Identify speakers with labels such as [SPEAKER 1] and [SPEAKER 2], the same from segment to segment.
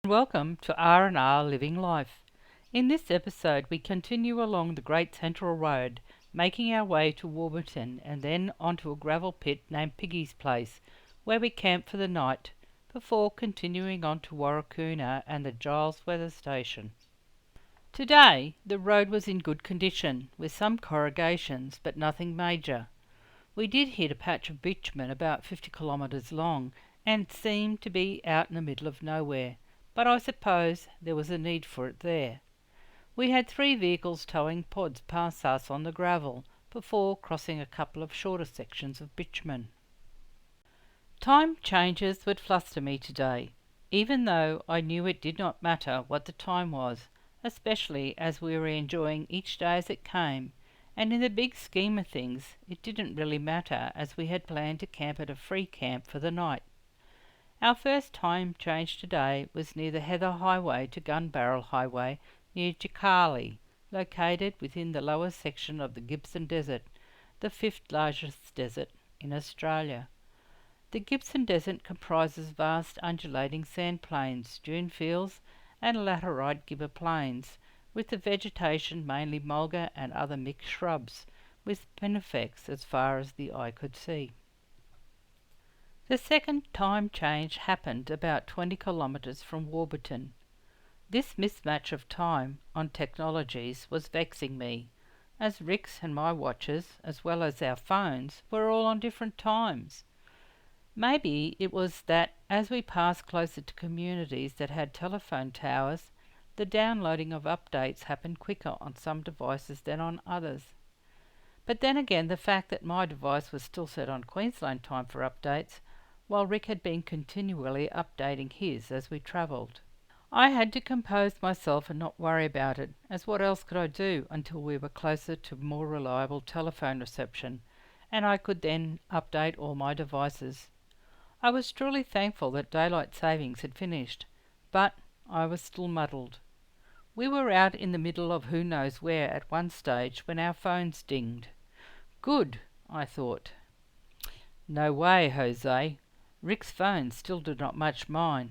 [SPEAKER 1] Welcome to R&R Living Life. In this episode we continue along the Great Central Road, making our way to Warburton and then onto a gravel pit named Piggy's Place, where we camp for the night, before continuing on to Warakurna and the Giles Weather Station. Today the road was in good condition, with some corrugations but nothing major. We did hit a patch of bitumen about 50 kilometres long and seemed to be out in the middle of nowhere, but I suppose there was a need for it there. We had 3 vehicles towing pods past us on the gravel before crossing a couple of shorter sections of bitumen. Time changes would fluster me today, even though I knew it did not matter what the time was, especially as we were enjoying each day as it came, and in the big scheme of things it didn't really matter, as we had planned to camp at a free camp for the night. Our first time change today was near the Heather Highway to Gun Barrel Highway near Jacali, located within the lower section of the Gibson Desert, the 5th largest desert in Australia. The Gibson Desert comprises vast undulating sand plains, dune fields and laterite gibber plains, with the vegetation mainly mulga and other mixed shrubs, with spinifex as far as the eye could see. The second time change happened about 20 kilometres from Warburton. This mismatch of time on technologies was vexing me, as Rick's and my watches, as well as our phones, were all on different times. Maybe it was that as we passed closer to communities that had telephone towers, the downloading of updates happened quicker on some devices than on others. But then again, the fact that my device was still set on Queensland time for updates, while Rick had been continually updating his as we travelled. I had to compose myself and not worry about it, as what else could I do until we were closer to more reliable telephone reception, and I could then update all my devices. I was truly thankful that daylight savings had finished, but I was still muddled. We were out in the middle of who knows where at one stage when our phones dinged. Good, I thought. No way, Jose. Rick's phone still did not match mine.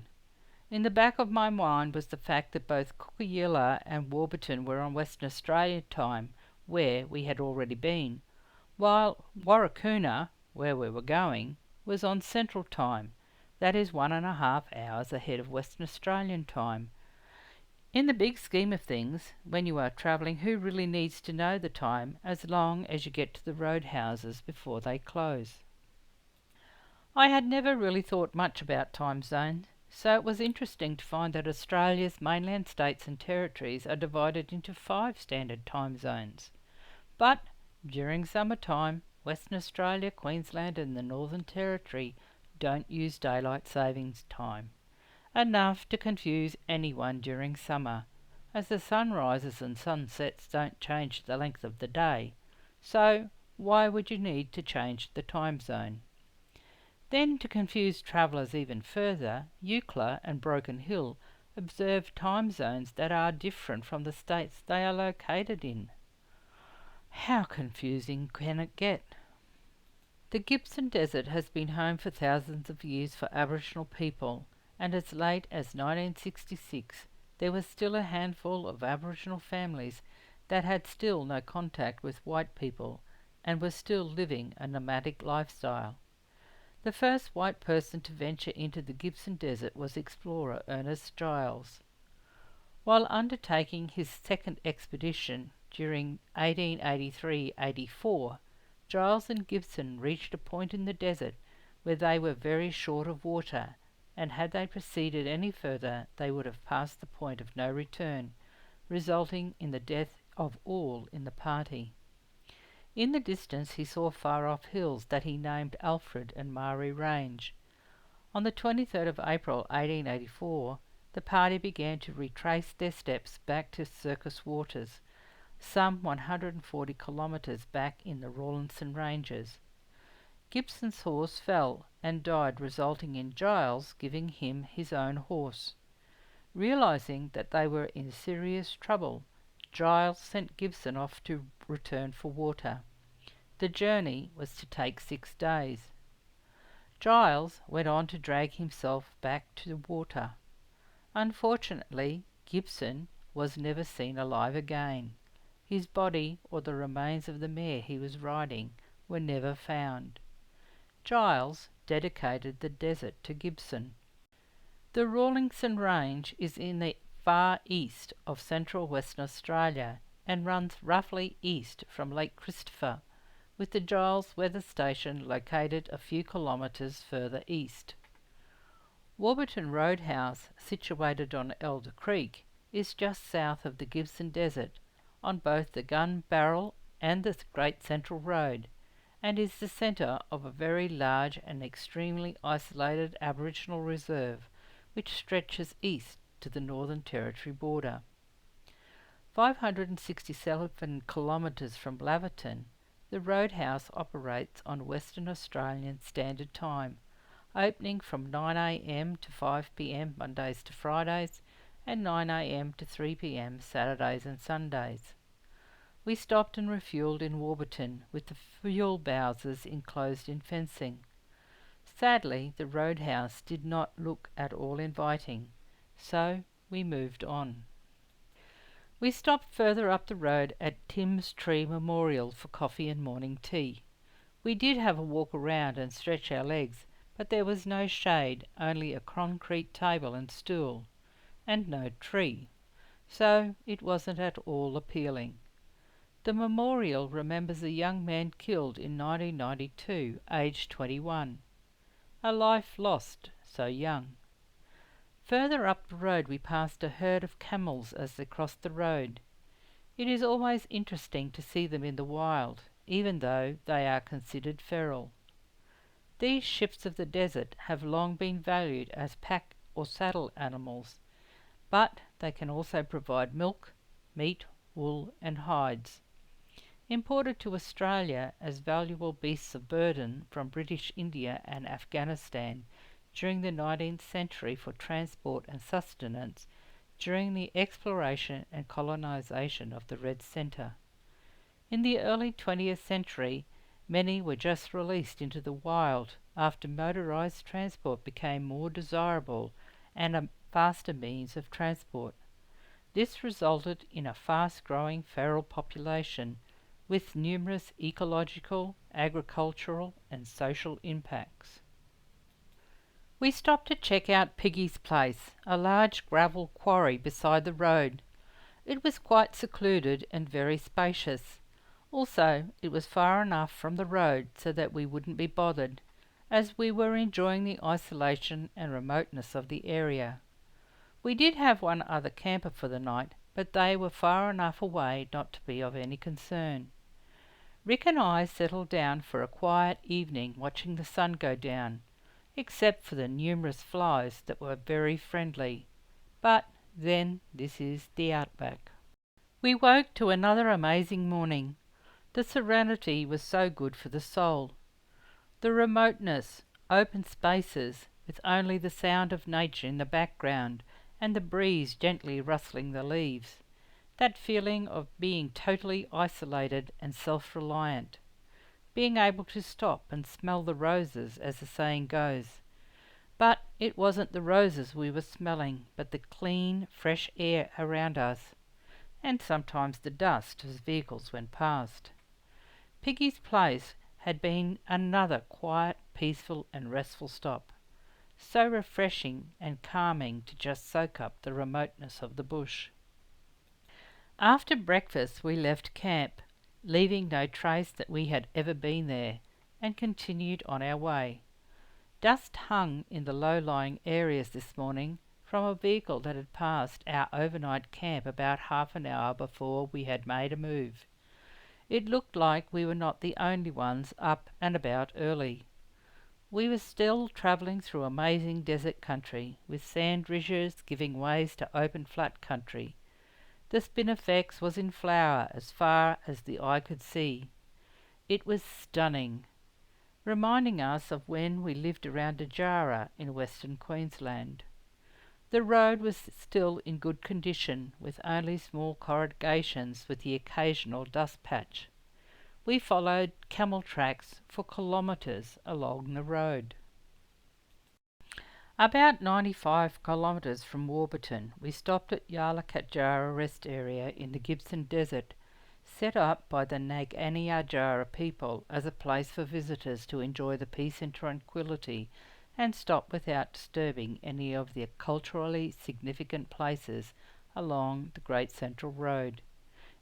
[SPEAKER 1] In the back of my mind was the fact that both Cookayella and Warburton were on Western Australia time, where we had already been, while Warakurna, where we were going, was on Central time, that is 1.5 hours ahead of Western Australian time. In the big scheme of things, when you are travelling, who really needs to know the time as long as you get to the roadhouses before they close? I had never really thought much about time zones, so it was interesting to find that Australia's mainland states and territories are divided into 5 standard time zones. But during summertime, Western Australia, Queensland and the Northern Territory don't use daylight savings time, enough to confuse anyone during summer, as the sunrises and sunsets don't change the length of the day, so why would you need to change the time zone? Then, to confuse travellers even further, Eucla and Broken Hill observe time zones that are different from the states they are located in. How confusing can it get? The Gibson Desert has been home for thousands of years for Aboriginal people, and as late as 1966 there was still a handful of Aboriginal families that had still no contact with white people and were still living a nomadic lifestyle. The first white person to venture into the Gibson Desert was explorer Ernest Giles. While undertaking his second expedition during 1883-84, Giles and Gibson reached a point in the desert where they were very short of water, and had they proceeded any further they would have passed the point of no return, resulting in the death of all in the party. In the distance he saw far-off hills that he named Alfred and Mari Range. On the 23rd of April 1884, the party began to retrace their steps back to Circus Waters, some 140 kilometres back in the Rawlinson Ranges. Gibson's horse fell and died, resulting in Giles giving him his own horse. Realizing that they were in serious trouble, Giles sent Gibson off to return for water. The journey was to take 6 days. Giles went on to drag himself back to the water. Unfortunately, Gibson was never seen alive again. His body or the remains of the mare he was riding were never found. Giles dedicated the desert to Gibson. The Rawlinson Range is in the far east of central Western Australia and runs roughly east from Lake Christopher, with the Giles Weather Station located a few kilometres further east. Warburton Roadhouse, situated on Elder Creek, is just south of the Gibson Desert, on both the Gun Barrel and the Great Central Road, and is the centre of a very large and extremely isolated Aboriginal reserve which stretches east to the Northern Territory border. 567 kilometres from Laverton, the Roadhouse operates on Western Australian Standard Time, opening from 9 a.m. to 5 p.m. Mondays to Fridays and 9 a.m. to 3 p.m. Saturdays and Sundays. We stopped and refuelled in Warburton, with the fuel bowsers enclosed in fencing. Sadly, the Roadhouse did not look at all inviting, so we moved on. We stopped further up the road at Tim's Tree Memorial for coffee and morning tea. We did have a walk around and stretch our legs, but there was no shade, only a concrete table and stool, and no tree, so it wasn't at all appealing. The memorial remembers a young man killed in 1992, aged 21. A life lost so young. Further up the road we passed a herd of camels as they crossed the road. It is always interesting to see them in the wild, even though they are considered feral. These ships of the desert have long been valued as pack or saddle animals, but they can also provide milk, meat, wool and hides. Imported to Australia as valuable beasts of burden from British India and Afghanistan during the 19th century for transport and sustenance during the exploration and colonisation of the Red Centre. In the early 20th century, many were just released into the wild after motorised transport became more desirable and a faster means of transport. This resulted in a fast-growing feral population with numerous ecological, agricultural and social impacts. We stopped to check out Piggy's place, a large gravel quarry beside the road. It was quite secluded and very spacious. Also, it was far enough from the road so that we wouldn't be bothered, as we were enjoying the isolation and remoteness of the area. We did have one other camper for the night, but they were far enough away not to be of any concern. Rick and I settled down for a quiet evening watching the sun go down, except for the numerous flies that were very friendly. But then this is the outback. We woke to another amazing morning. The serenity was so good for the soul. The remoteness, open spaces, with only the sound of nature in the background and the breeze gently rustling the leaves. That feeling of being totally isolated and self-reliant. Being able to stop and smell the roses, as the saying goes. But it wasn't the roses we were smelling, but the clean, fresh air around us, and sometimes the dust as vehicles went past. Piggy's place had been another quiet, peaceful and restful stop. So refreshing and calming to just soak up the remoteness of the bush. After breakfast we left camp, leaving no trace that we had ever been there, and continued on our way. Dust hung in the low-lying areas this morning from a vehicle that had passed our overnight camp about half an hour before we had made a move. It looked like we were not the only ones up and about early. We were still travelling through amazing desert country, with sand ridges giving ways to open flat country. The Spinifex was in flower as far as the eye could see. It was stunning, reminding us of when we lived around Ajara in Western Queensland. The road was still in good condition, with only small corrugations with the occasional dust patch. We followed camel tracks for kilometres along the road. About 95 kilometres from Warburton, we stopped at Yarlakatjara Rest Area in the Gibson Desert, set up by the Naganiajara people as a place for visitors to enjoy the peace and tranquility and stop without disturbing any of the culturally significant places along the Great Central Road.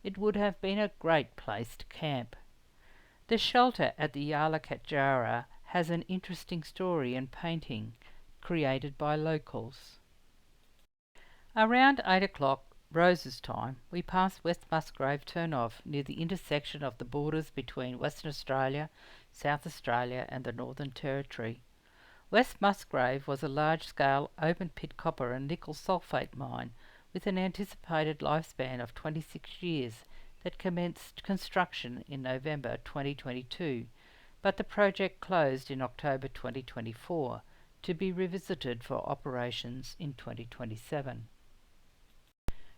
[SPEAKER 1] It would have been a great place to camp. The shelter at the Yarlakatjara has an interesting story and painting created by locals. Around 8 o'clock Rose's time, we passed West Musgrave turn-off near the intersection of the borders between Western Australia, South Australia and the Northern Territory. West Musgrave was a large-scale open-pit copper and nickel sulphate mine with an anticipated lifespan of 26 years that commenced construction in November 2022, but the project closed in October 2024, to be revisited for operations in 2027.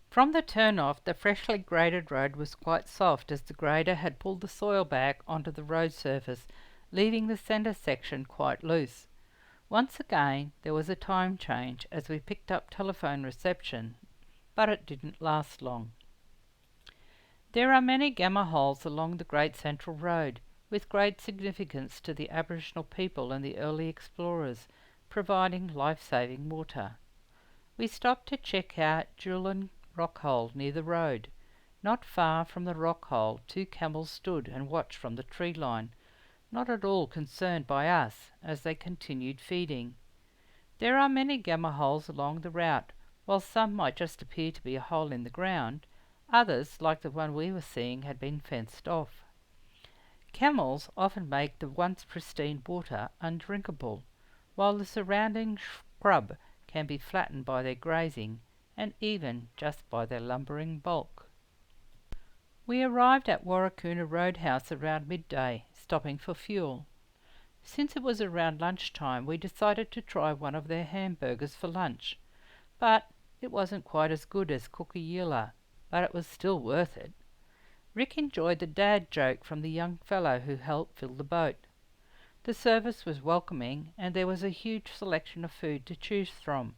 [SPEAKER 1] From the turn-off, the freshly graded road was quite soft as the grader had pulled the soil back onto the road surface, leaving the centre section quite loose. Once again, there was a time change as we picked up telephone reception, but it didn't last long. There are many gamma holes along the Great Central Road, with great significance to the Aboriginal people and the early explorers, providing life-saving water. We stopped to check out Julian Rock Hole near the road. Not far from the rock hole, 2 camels stood and watched from the tree line, not at all concerned by us as they continued feeding. There are many gamma holes along the route. While some might just appear to be a hole in the ground, others, like the one we were seeing, had been fenced off. Camels often make the once pristine water undrinkable, while the surrounding scrub can be flattened by their grazing and even just by their lumbering bulk. We arrived at Warakurna Roadhouse around midday, stopping for fuel. Since it was around lunchtime, we decided to try one of their hamburgers for lunch, but it wasn't quite as good as Cookieilla, but it was still worth it. Rick enjoyed the dad joke from the young fellow who helped fill the boat. The service was welcoming and there was a huge selection of food to choose from,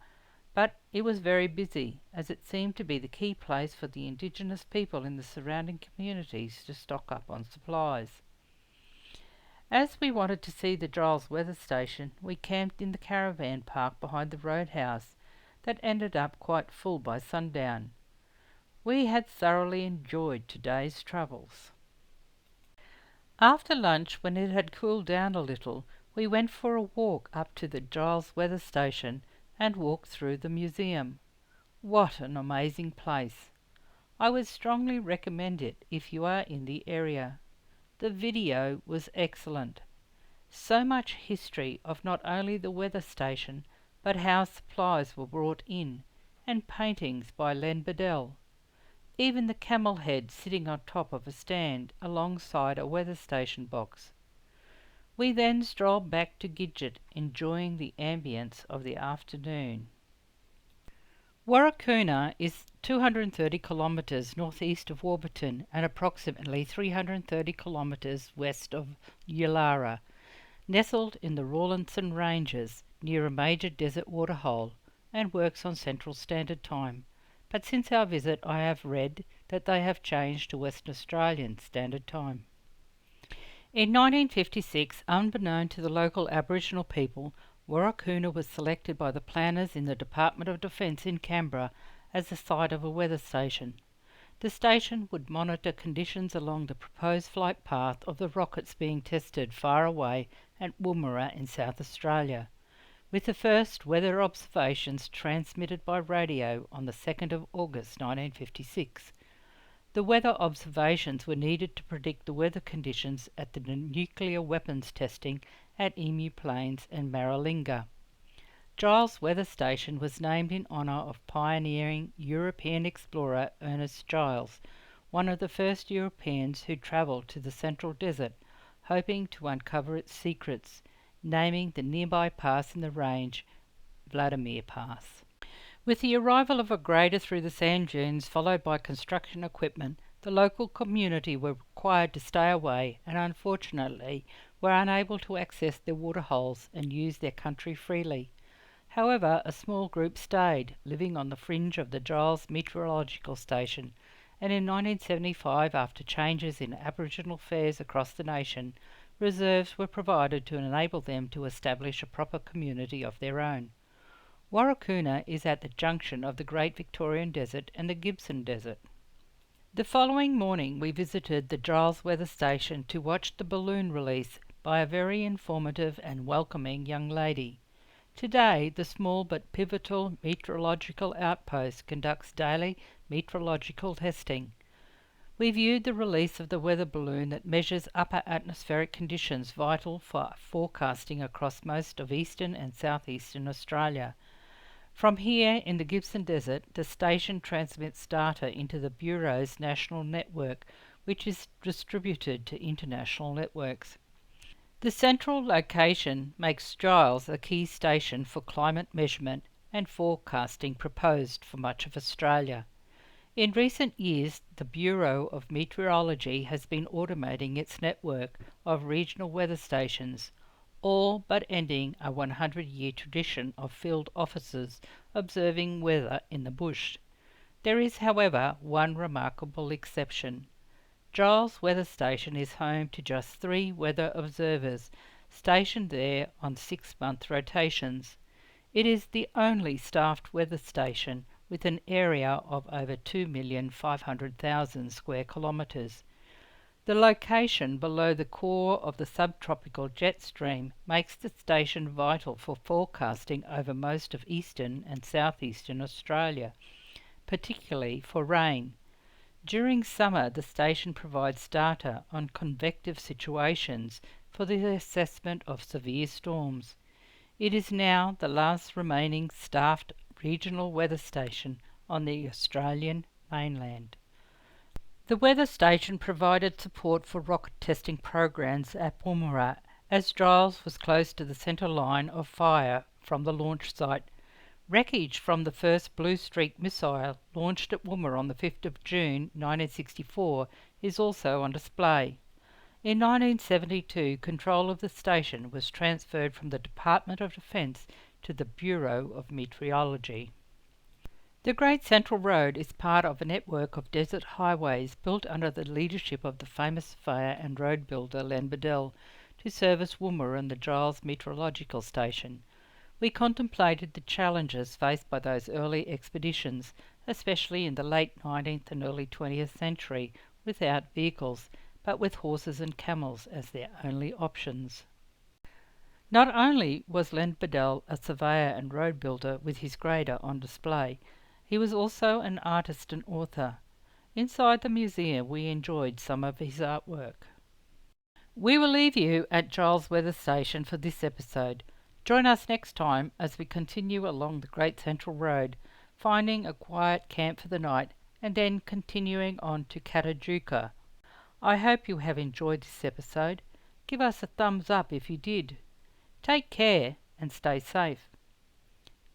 [SPEAKER 1] but it was very busy as it seemed to be the key place for the Indigenous people in the surrounding communities to stock up on supplies. As we wanted to see the Giles weather station, we camped in the caravan park behind the roadhouse that ended up quite full by sundown. We had thoroughly enjoyed today's travels. After lunch, when it had cooled down a little, we went for a walk up to the Giles weather station and walked through the museum. What an amazing place! I would strongly recommend it if you are in the area. The video was excellent. So much history of not only the weather station, but how supplies were brought in, and paintings by Len Bedell. Even the camel head sitting on top of a stand alongside a weather station box. We then strolled back to Gidget, enjoying the ambience of the afternoon. Warakurna is 230 kilometres northeast of Warburton and approximately 330 kilometres west of Yulara, nestled in the Rawlinson Ranges near a major desert waterhole, and works on Central Standard Time. But since our visit I have read that they have changed to Western Australian Standard Time. In 1956, unbeknown to the local Aboriginal people, Warakurna was selected by the planners in the Department of Defence in Canberra as the site of a weather station. The station would monitor conditions along the proposed flight path of the rockets being tested far away at Woomera in South Australia, with the first weather observations transmitted by radio on the 2nd of August 1956. The weather observations were needed to predict the weather conditions at the nuclear weapons testing at Emu Plains and Maralinga. Giles Weather Station was named in honour of pioneering European explorer Ernest Giles, one of the first Europeans who travelled to the Central Desert, hoping to uncover its secrets, naming the nearby pass in the range Vladimir Pass. With the arrival of a grader through the sand dunes followed by construction equipment, the local community were required to stay away and unfortunately were unable to access their waterholes and use their country freely. However, a small group stayed, living on the fringe of the Giles Meteorological Station, and in 1975, after changes in Aboriginal affairs across the nation, reserves were provided to enable them to establish a proper community of their own. Warakurna is at the junction of the Great Victorian Desert and the Gibson Desert. The following morning we visited the Giles Weather Station to watch the balloon release by a very informative and welcoming young lady. Today, the small but pivotal meteorological outpost conducts daily meteorological testing. We viewed the release of the weather balloon that measures upper atmospheric conditions vital for forecasting across most of eastern and southeastern Australia. From here in the Gibson Desert, the station transmits data into the Bureau's national network, which is distributed to international networks. The central location makes Giles a key station for climate measurement and forecasting proposed for much of Australia. In recent years, the Bureau of Meteorology has been automating its network of regional weather stations, all but ending a 100-year tradition of field officers observing weather in the bush. There is, however, one remarkable exception. Giles Weather Station is home to just 3 weather observers, stationed there on 6-month rotations. It is the only staffed weather station with an area of over 2,500,000 square kilometres. The location below the core of the subtropical jet stream makes the station vital for forecasting over most of eastern and southeastern Australia, particularly for rain. During summer, the station provides data on convective situations for the assessment of severe storms. It is now the last remaining staffed regional weather station on the Australian mainland. The weather station provided support for rocket testing programs at Woomera, as Giles was close to the centre line of fire from the launch site. Wreckage from the first Blue Streak missile, launched at Woomera on the 5th of June 1964, is also on display. In 1972, control of the station was transferred from the Department of Defence to the Bureau of Meteorology. The Great Central Road is part of a network of desert highways built under the leadership of the famous surveyor and road builder Len Bedell to service Woomera and the Giles Meteorological Station. We contemplated the challenges faced by those early expeditions, especially in the late 19th and early 20th century, without vehicles, but with horses and camels as their only options. Not only was Len Bedell a surveyor and road builder with his grader on display, he was also an artist and author. Inside the museum we enjoyed some of his artwork. We will leave you at Giles Weather Station for this episode. Join us next time as we continue along the Great Central Road, finding a quiet camp for the night and then continuing on to Katajuka. I hope you have enjoyed this episode. Give us a thumbs up if you did. Take care and stay safe.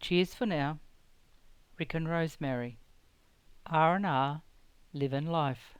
[SPEAKER 1] Cheers for now. Rick and Rosemary. R&R, living life.